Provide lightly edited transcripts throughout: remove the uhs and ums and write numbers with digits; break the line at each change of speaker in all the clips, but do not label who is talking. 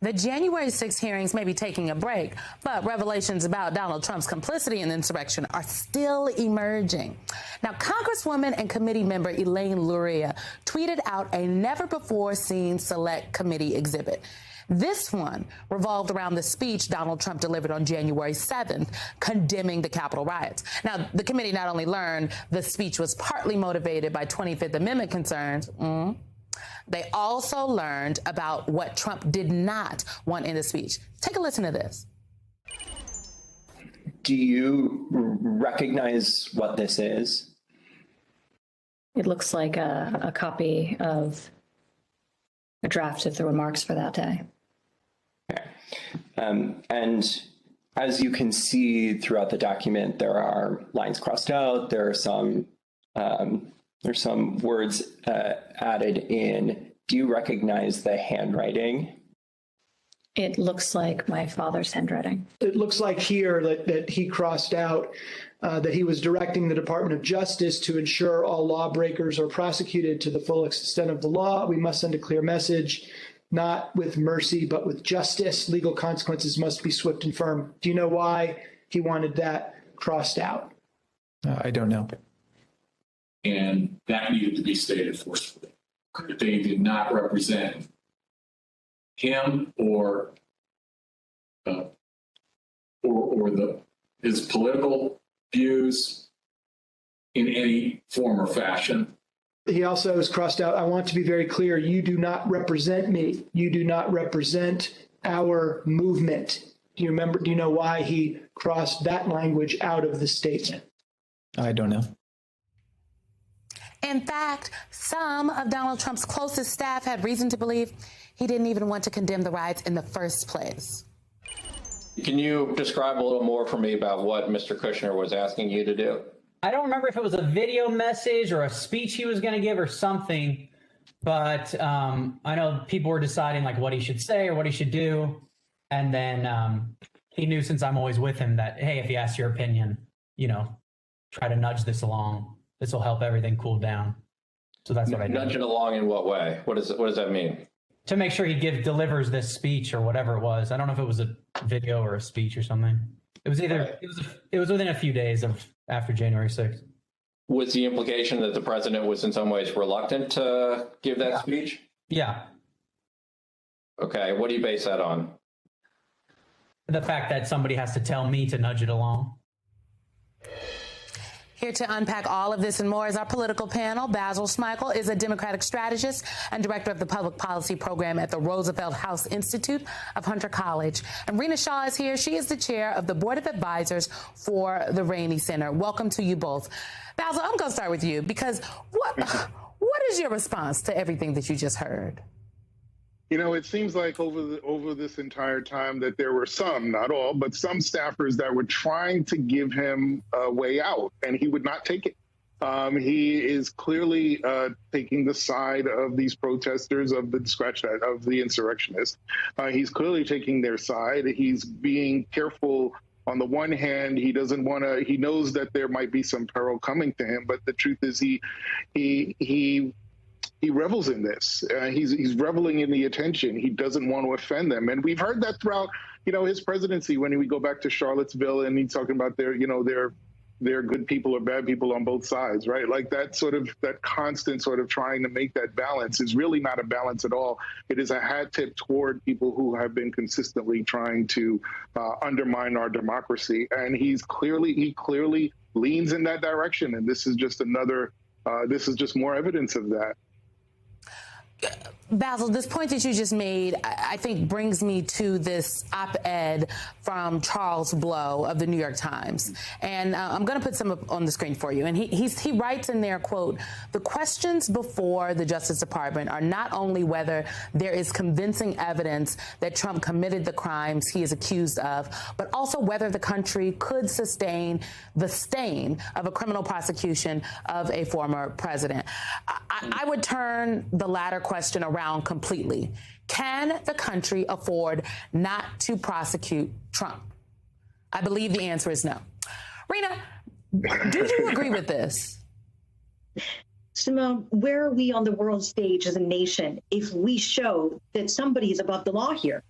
The January 6 hearings may be taking a break, but revelations about Donald Trump's complicity in the insurrection are still emerging. Now, Congresswoman and committee member Elaine Luria tweeted out a never-before-seen select committee exhibit. This one revolved around the speech Donald Trump delivered on January 7th, condemning the Capitol riots. Now, the committee not only learned the speech was partly motivated by 25th Amendment concerns, they also learned about what Trump did not want in the speech. Take a listen to this.
Do you recognize what this is?
It looks like a copy of a draft of the remarks for that day.
Okay. And as you can see throughout the document, there are lines crossed out. There's some words added in. Do you recognize the handwriting?
It looks like my father's handwriting.
It looks like here that he crossed out that he was directing the Department of Justice to ensure all lawbreakers are prosecuted to the full extent of the law. We must send a clear message, not with mercy, but with justice. Legal consequences must be swift and firm. Do you know why he wanted that crossed out?
I don't know.
And that needed to be stated forcefully. They did not represent him or his political views in any form or fashion.
He also has crossed out, I want to be very clear, you do not represent me. You do not represent our movement. Do you know why he crossed that language out of the statement?
I don't know.
In fact, some of Donald Trump's closest staff had reason to believe he didn't even want to condemn the riots in the first place.
Can you describe a little more for me about what Mr. Kushner was asking you to do?
I don't remember if it was a video message or a speech he was going to give or something, but I know people were deciding like what he should say or what he should do. And then he knew, since I'm always with him, that, hey, if he asks your opinion, try to nudge this along. This will help everything cool down. So that's what I did.
Nudge it along in what way? What does that mean?
To make sure he delivers this speech or whatever it was. I don't know if it was a video or a speech or something. It was either, right. It was within a few days after January 6th.
Was the implication that the president was in some ways reluctant to give that speech?
Yeah.
Okay, what do you base that on?
The fact that somebody has to tell me to nudge it along.
Here to unpack all of this and more is our political panel. Basil Schmeichel is a Democratic strategist and director of the public policy program at the Roosevelt House Institute of Hunter College. And Rena Shaw is here. She is the chair of the Board of Advisors for the Rainey Center. Welcome to you both. Basil, I'm going to start with you because what is your response to everything that you just heard?
It seems like over this entire time that there were some, not all, but some staffers that were trying to give him a way out, and he would not take it. He is clearly taking the side of these protesters, of the insurrectionists. He's clearly taking their side. He's being careful. On the one hand, he doesn't want to. He knows that there might be some peril coming to him, but the truth is, he revels in this. He's reveling in the attention. He doesn't want to offend them. And we've heard that throughout, his presidency, when we go back to Charlottesville and he's talking about their good people or bad people on both sides, right? Like that constant sort of trying to make that balance is really not a balance at all. It is a hat tip toward people who have been consistently trying to undermine our democracy. And he clearly leans in that direction. And this is just this is just more evidence of that.
Basil, this point that you just made, I think, brings me to this op-ed from Charles Blow of the New York Times. And I'm going to put some up on the screen for you. And he writes in there, quote, "The questions before the Justice Department are not only whether there is convincing evidence that Trump committed the crimes he is accused of, but also whether the country could sustain the stain of a criminal prosecution of a former president." I would turn the latter question around completely. Can the country afford not to prosecute Trump? I believe the answer is no. Rena, do you agree with this?
Simone, where are we on the world stage as a nation if we show that somebody is above the law here?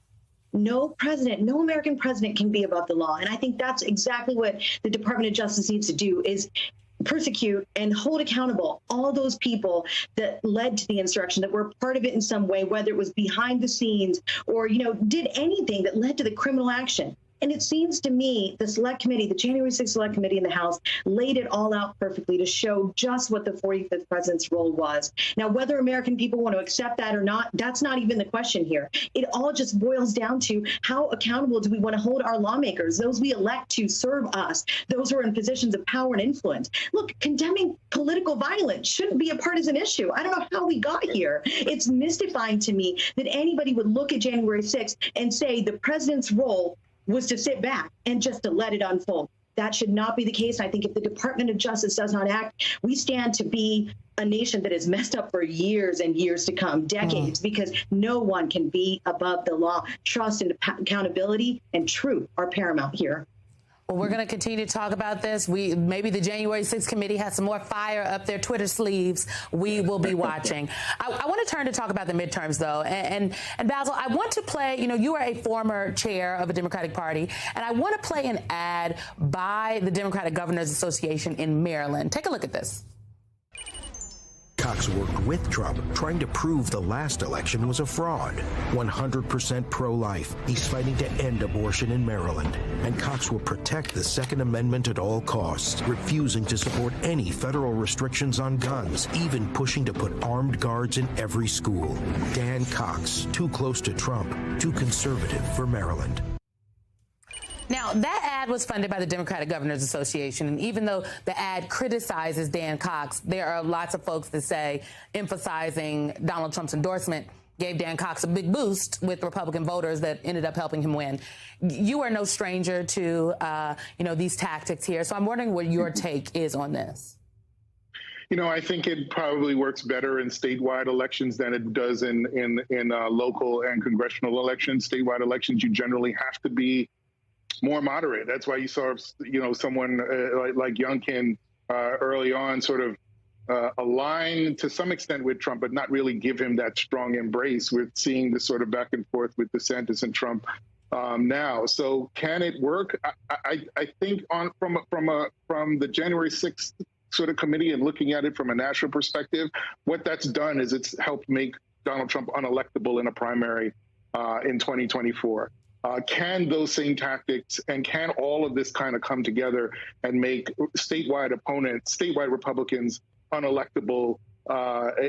No president, no American president can be above the law. And I think that's exactly what the Department of Justice needs to do, is persecute and hold accountable all those people that led to the insurrection, that were part of it in some way, whether it was behind the scenes or, did anything that led to the criminal action. And it seems to me the Select Committee, the January 6th Select Committee in the House, laid it all out perfectly to show just what the 45th president's role was. Now, whether American people want to accept that or not, that's not even the question here. It all just boils down to how accountable do we want to hold our lawmakers, those we elect to serve us, those who are in positions of power and influence. Look, condemning political violence shouldn't be a partisan issue. I don't know how we got here. It's mystifying to me that anybody would look at January 6th and say the president's role was to sit back and just to let it unfold. That should not be the case. I think if the Department of Justice does not act, we stand to be a nation that is messed up for years and years to come, decades, because no one can be above the law. Trust and accountability and truth are paramount here.
Well, we're going to continue to talk about this. Maybe the January 6th committee has some more fire up their Twitter sleeves. We will be watching. I want to turn to talk about the midterms, though. And Basil, I want to play, you are a former chair of a Democratic Party, and I want to play an ad by the Democratic Governors Association in Maryland. Take a look at this.
Cox worked with Trump, trying to prove the last election was a fraud. 100% pro-life. He's fighting to end abortion in Maryland. And Cox will protect the Second Amendment at all costs, refusing to support any federal restrictions on guns, even pushing to put armed guards in every school. Dan Cox, too close to Trump, too conservative for Maryland.
Now, that ad was funded by the Democratic Governors Association, and even though the ad criticizes Dan Cox, there are lots of folks that say emphasizing Donald Trump's endorsement gave Dan Cox a big boost with Republican voters that ended up helping him win. You are no stranger to, these tactics here, so I'm wondering what your take is on this.
I think it probably works better in statewide elections than it does in local and congressional elections. Statewide elections, you generally have to be more moderate. That's why you saw, someone like Youngkin early on sort of align to some extent with Trump, but not really give him that strong embrace. We're seeing this sort of back and forth with DeSantis and Trump now. So can it work? I think from the January 6th sort of committee and looking at it from a national perspective, what that's done is it's helped make Donald Trump unelectable in a primary in 2024. Can those same tactics and can all of this kind of come together and make statewide Republicans unelectable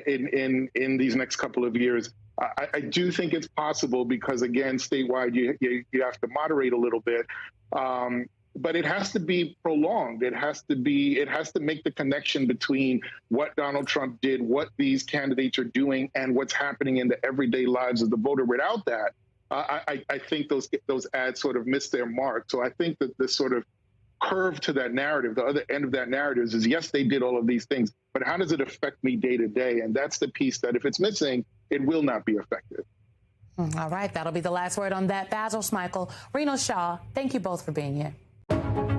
in these next couple of years? I do think it's possible because, again, statewide, you have to moderate a little bit. But it has to be prolonged. It has to make the connection between what Donald Trump did, what these candidates are doing, and what's happening in the everyday lives of the voter. Without that, I think those ads sort of miss their mark. So I think that this sort of curve to that narrative, the other end of that narrative is, yes, they did all of these things, but how does it affect me day to day? And that's the piece that if it's missing, it will not be effective.
All right. That'll be the last word on that. Basil Smikle, Reno Shaw, thank you both for being here.